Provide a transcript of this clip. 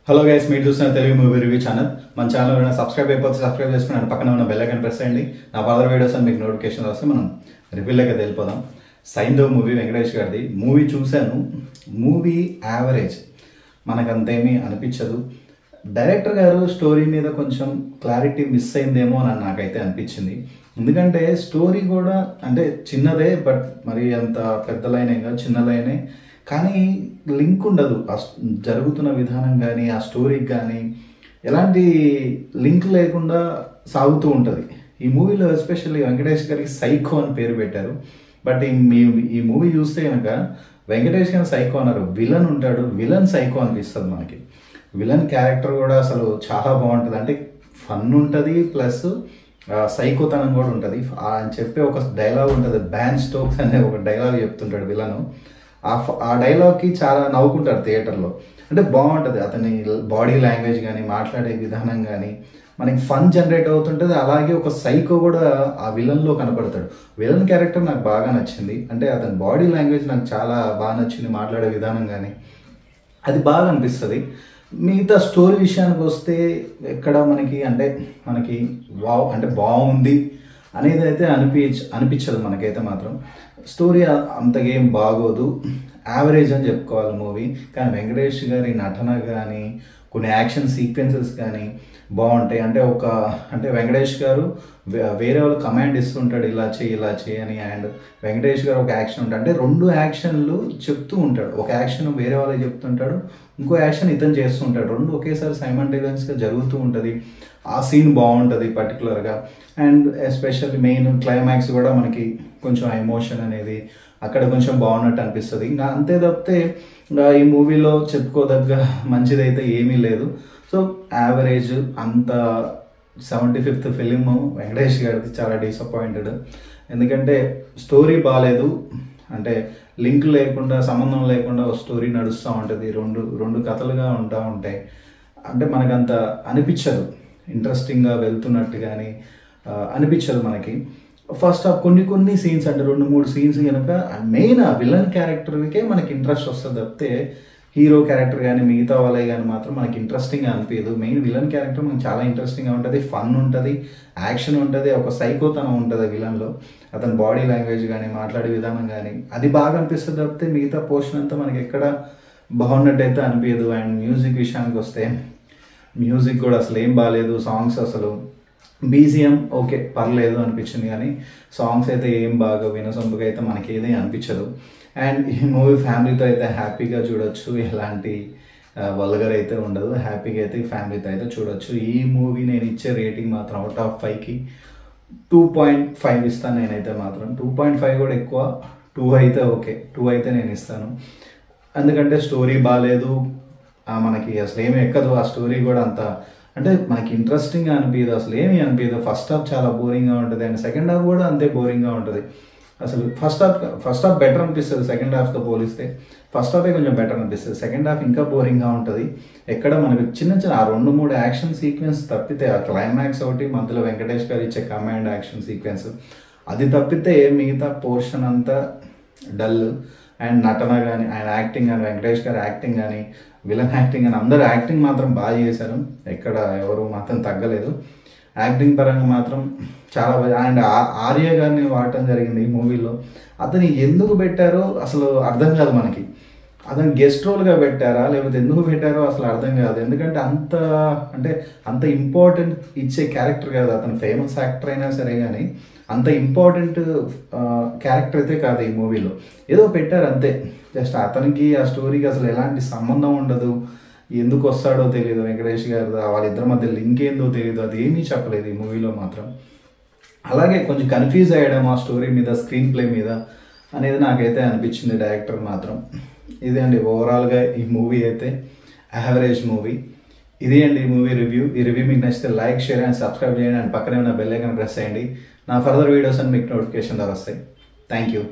Hello guys, మీరు చూస్తున్న Telugu movie review channel. మన ఛానల్ ఏమైనా సబ్స్క్రైబ్ అయిపోతే సబ్స్క్రైబ్ చేసుకుని పక్కన ఉన్న బెల్ ఐకాన్ ప్రెస్ చేయండి. నా ఫర్దర్ వీడియోస్ అని మీకు నోటిఫికేషన్ వస్తే మనం రివ్యూలోకి వెళ్ళిపోదాం. సైంధవ్ మూవీ వెంకటేష్ గారిది. మూవీ చూశాను. మూవీ యావరేజ్, మనకంతేమీ అనిపించదు. డైరెక్టర్ గారు స్టోరీ మీద కొంచెం క్లారిటీ మిస్ అయిందేమో అని నాకైతే అనిపించింది. ఎందుకంటే స్టోరీ కూడా అంటే చిన్నదే, బట్ మరి అంత పెద్ద లైనే కాదు, చిన్న లైనే. కానీ లింక్ ఉండదు. జరుగుతున్న విధానం కానీ ఆ స్టోరీకి కానీ ఎలాంటి లింక్ లేకుండా సాగుతూ ఉంటుంది. ఈ మూవీలో ఎస్పెషల్లీ వెంకటేష్ గారికి సైకో అని పేరు పెట్టారు. బట్ ఈ మూవీ చూస్తే కనుక వెంకటేష్ గారి సైకో అన్నారు, విలన్ ఉంటాడు, విలన్ సైకో అనిపిస్తుంది మనకి. విలన్ క్యారెక్టర్ కూడా అసలు చాలా బాగుంటుంది. అంటే ఫన్ ఉంటుంది, ప్లస్ సైకోతనం కూడా ఉంటుంది. అని చెప్పే ఒక డైలాగ్ ఉంటుంది, బ్యాన్ స్టోక్స్ అనే ఒక డైలాగ్ చెప్తుంటాడు విలను. ఆ డైలాగ్కి చాలా నవ్వుకుంటారు థియేటర్లో. అంటే బాగుంటుంది. అతని బాడీ లాంగ్వేజ్ కానీ మాట్లాడే విధానం కానీ మనకి ఫన్ జనరేట్ అవుతుంటుంది. అలాగే ఒక సైకో కూడా ఆ విలన్లో కనపడతాడు. విలన్ క్యారెక్టర్ నాకు బాగా నచ్చింది. అంటే అతని బాడీ లాంగ్వేజ్ నాకు చాలా బాగా నచ్చింది. మాట్లాడే విధానం కానీ అది బాగా అనిపిస్తుంది. మిగతా స్టోరీ విషయానికి వస్తే ఎక్కడ మనకి వావ్ అంటే బాగుంది అనేది అయితే అనిపించదు మనకైతే మాత్రం. స్టోరీ అంతగేం బాగోదు, యావరేజ్ అని చెప్పుకోవాలి మూవీ. కానీ వెంకటేష్ గారి నటన కానీ కొన్ని యాక్షన్ సీక్వెన్సెస్ కానీ బాగుంటాయి. అంటే వెంకటేష్ గారు వేరే వాళ్ళు కమాండ్ ఇస్తుంటాడు, ఇలా చేయి అని. అండ్ వెంకటేష్ గారు ఒక యాక్షన్ ఉంటాడు, అంటే రెండు యాక్షన్లు చెప్తూ ఉంటాడు. ఒక యాక్షన్ వేరే వాళ్ళకి చెప్తుంటాడు, ఇంకో యాక్షన్ ఇతను చేస్తూ ఉంటాడు. రెండు ఒకేసారి సైమల్టేనియస్గా జరుగుతూ ఉంటుంది. ఆ సీన్ బాగుంటుంది పర్టికులర్గా. అండ్ ఎస్పెషల్లీ మెయిన్ క్లైమాక్స్ కూడా మనకి కొంచెం ఎమోషన్ అనేది అక్కడ కొంచెం బాగున్నట్టు అనిపిస్తుంది. ఇంకా అంతే తప్పితే ఈ మూవీలో చెప్పుకోదగ్గ మంచిదైతే ఏమీ లేదు. So average. అంత 75th ఫిలిం వెంకటేష్ గారిది. చాలా డిసప్పాయింటెడ్. ఎందుకంటే స్టోరీ బాగాలేదు. అంటే లింక్ లేకుండా, సంబంధం లేకుండా ఒక స్టోరీ నడుస్తూ ఉంటుంది. రెండు కథలుగా ఉంటాయి. అంటే మనకంత అనిపించదు, ఇంట్రెస్టింగ్గా వెళ్తున్నట్టు కానీ అనిపించదు మనకి. ఫస్ట్ హాఫ్ కొన్ని సీన్స్, అంటే 2-3 సీన్స్ కనుక మెయిన్ ఆ విలన్ క్యారెక్టర్కే మనకి ఇంట్రెస్ట్ వస్తుంది తప్పితే హీరో క్యారెక్టర్ కానీ మిగతా వాళ్ళే కానీ మాత్రం మనకి ఇంట్రెస్టింగ్గా అనిపించదు. మెయిన్ విలన్ క్యారెక్టర్ మనకి చాలా ఇంట్రెస్టింగ్గా ఉంటుంది, ఫన్ ఉంటుంది, యాక్షన్ ఉంటుంది, ఒక సైకోతనం ఉంటుంది విలన్లో. అతని బాడీ లాంగ్వేజ్ కానీ మాట్లాడే విధానం కానీ అది బాగా అనిపిస్తుంది తప్పితే మిగతా పోర్షన్ అంతా మనకి ఎక్కడ బాగున్నట్టయితే అనిపించదు. అండ్ మ్యూజిక్ విషయానికి వస్తే మ్యూజిక్ కూడా అసలు ఏం బాగాలేదు. సాంగ్స్ అసలు బీజిఎం ఓకే పర్లేదు అనిపించింది, కానీ సాంగ్స్ అయితే ఏం బాగా వినసొంపుగా అయితే మనకి ఏదీ అనిపించదు. అండ్ ఈ మూవీ ఫ్యామిలీతో అయితే హ్యాపీగా చూడొచ్చు, ఎలాంటి వల్గర్ అయితే ఉండదు. హ్యాపీగా అయితే ఫ్యామిలీతో అయితే చూడొచ్చు. ఈ మూవీ నేను ఇచ్చే రేటింగ్ మాత్రం అవుట్ ఆఫ్ 5కి 2.5 ఇస్తాను నేనైతే మాత్రం. 2.5 కూడా ఎక్కువ, 2 అయితే ఓకే, 2 అయితే నేను ఇస్తాను. ఎందుకంటే స్టోరీ బాగాలేదు, మనకి అసలు ఏమి ఎక్కదు. ఆ స్టోరీ కూడా అంత అంటే మనకి ఇంట్రెస్టింగ్గా అనిపించదు, అసలు ఏమీ అనిపించదు. ఫస్ట్ హాఫ్ చాలా బోరింగ్గా ఉంటుంది, అండ్ సెకండ్ హాఫ్ కూడా అంతే బోరింగ్గా ఉంటుంది. అసలు ఫస్ట్ హాఫ్ బెటర్ అనిపిస్తుంది సెకండ్ హాఫ్తో పోలిస్తే. ఫస్ట్ హాఫే కొంచెం బెటర్ అనిపిస్తుంది, సెకండ్ హాఫ్ ఇంకా బోరింగ్గా ఉంటుంది. ఎక్కడ మనకు చిన్న ఆ 2-3 యాక్షన్ సీక్వెన్స్ తప్పితే, ఆ క్లైమాక్స్ ఒకటి మధ్యలో వెంకటేష్ గారు ఇచ్చే కమాండ్ యాక్షన్ సీక్వెన్స్, అది తప్పితే మిగతా పోర్షన్ అంతా డల్. అండ్ నటన కానీ, ఆయన యాక్టింగ్ కానీ, వెంకటేష్ గారి యాక్టింగ్ కానీ, విలన్ యాక్టింగ్ కానీ, అందరూ యాక్టింగ్ మాత్రం బాగా చేశారు. ఎక్కడ ఎవరు మాత్రం తగ్గలేదు యాక్టింగ్ పరంగా మాత్రం చాలా బాగా. అండ్ ఆర్య గారిని వాడటం జరిగింది ఈ మూవీలో. అతని ఎందుకు పెట్టారో అసలు అర్థం కాదు మనకి. అతను గెస్ట్ రోల్గా పెట్టారా లేకపోతే ఎందుకు పెట్టారో అసలు అర్థం కాదు. ఎందుకంటే అంత ఇంపార్టెంట్ ఇచ్చే క్యారెక్టర్ కాదు. అతను ఫేమస్ యాక్టర్ అయినా సరే కానీ అంత ఇంపార్టెంట్ క్యారెక్టర్ అయితే కాదు ఈ మూవీలో. ఏదో పెట్టారు అంతే. జస్ట్ అతనికి ఆ స్టోరీకి అసలు ఎలాంటి సంబంధం ఉండదు. ఎందుకు వస్తాడో తెలియదు వెంకటేష్ గారు, వాళ్ళిద్దరి మధ్య లింక్ ఏందో తెలియదు, అది ఏమీ చెప్పలేదు ఈ మూవీలో మాత్రం. అలాగే కొంచెం కన్ఫ్యూజ్ అయ్యడం ఆ స్టోరీ మీద, స్క్రీన్ ప్లే మీద అనేది నాకైతే అనిపించింది డైరెక్టర్ మాత్రం. ఇదే అండి ఓవరాల్గా ఈ మూవీ అయితే యావరేజ్ మూవీ. ఇదే అండి ఈ మూవీ రివ్యూ. ఈ రివ్యూ మీకు నచ్చితే లైక్, షేర్ అండ్ సబ్స్క్రైబ్ చేయండి. అండ్ పక్కనే ఉన్న బెల్ ఐకాన్ ప్రెస్ చేయండి. నా ఫర్దర్ వీడియోస్ అని మీకు నోటిఫికేషన్ ద్వారా వస్తాయి. Thank you.